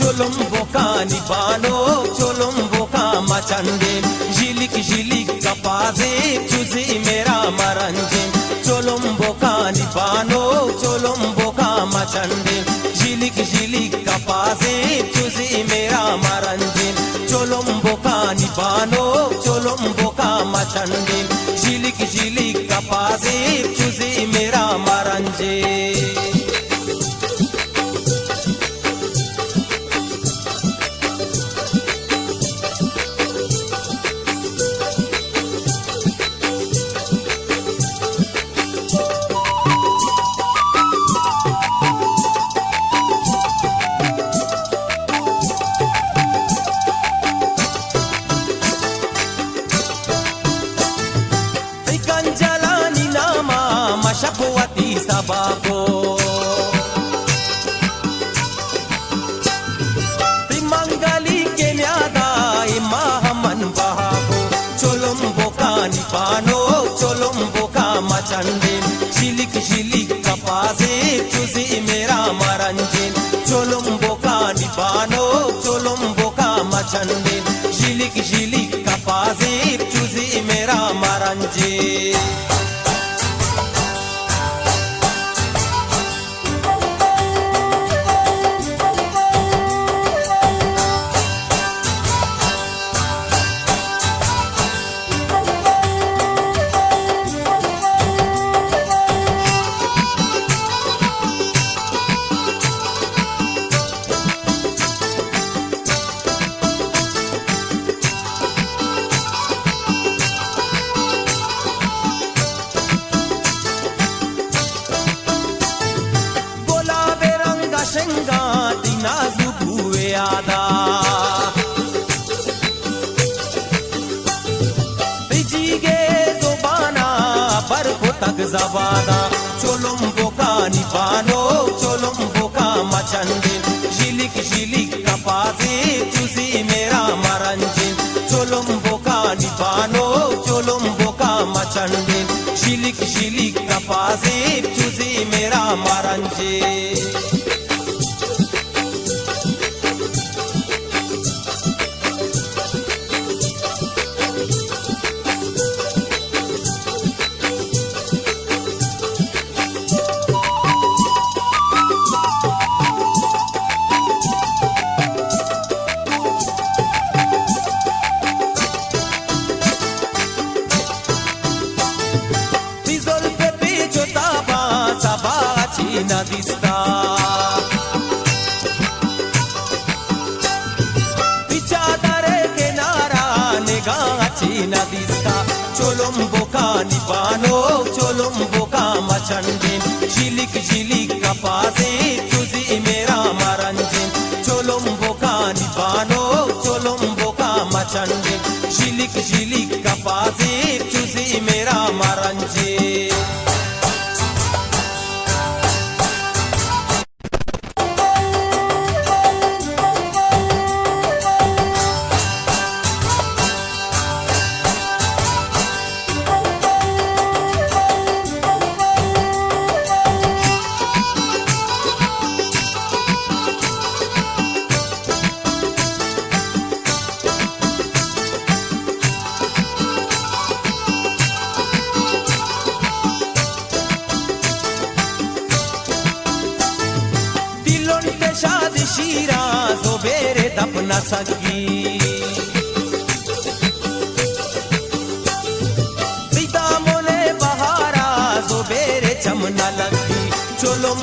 চলম বোকা নিবানো চলম বোকা মাচান্ডে ঝিলিক ঝিলিক কপাজে চুজি মেরা মারঞ্জে চলম বোকা নিবানো চলম বোকা মাচান্ডে ঝিলিক ঝিলিক কপাজে চুজি মেরা মারঞ্জে চলম বোকা নিবানো চলম বোকা মাচান্ডে ঝিলিক ঝিলিক কপাজে চুজি মেরা মারঞ্জে Shapuati sabako Primangali kenyada imahaman bahako Cholom boka nipano cholom boka machande Chilik chilik kapaze chuzi mera maranjin Cholom boka nipano cholom boka machande Chilik chilik kapaze chuzi mera maranjin Shengati nazukuwe ada Bijige zobana par ko tag zabada Cholom boka nipano cholom boka machande Jilik jilik kapaze chuzi mera maranje Cholom boka nipano cholom boka machande Jilik jilik kapaze chuzi mera maranje Nadista Pichadare kenara negachi nadista Cholom boka nipano cholom boka machandin Jilik jilik kapaze chuzi mera maranjin Cholom boka nipano cholom boka machandin Jilik jilik kapaze chuzi mera maranjin शादी शीरा जो बेरे दपना सकी पिता मोने बहारा जो बेरे चमना लगी चोलम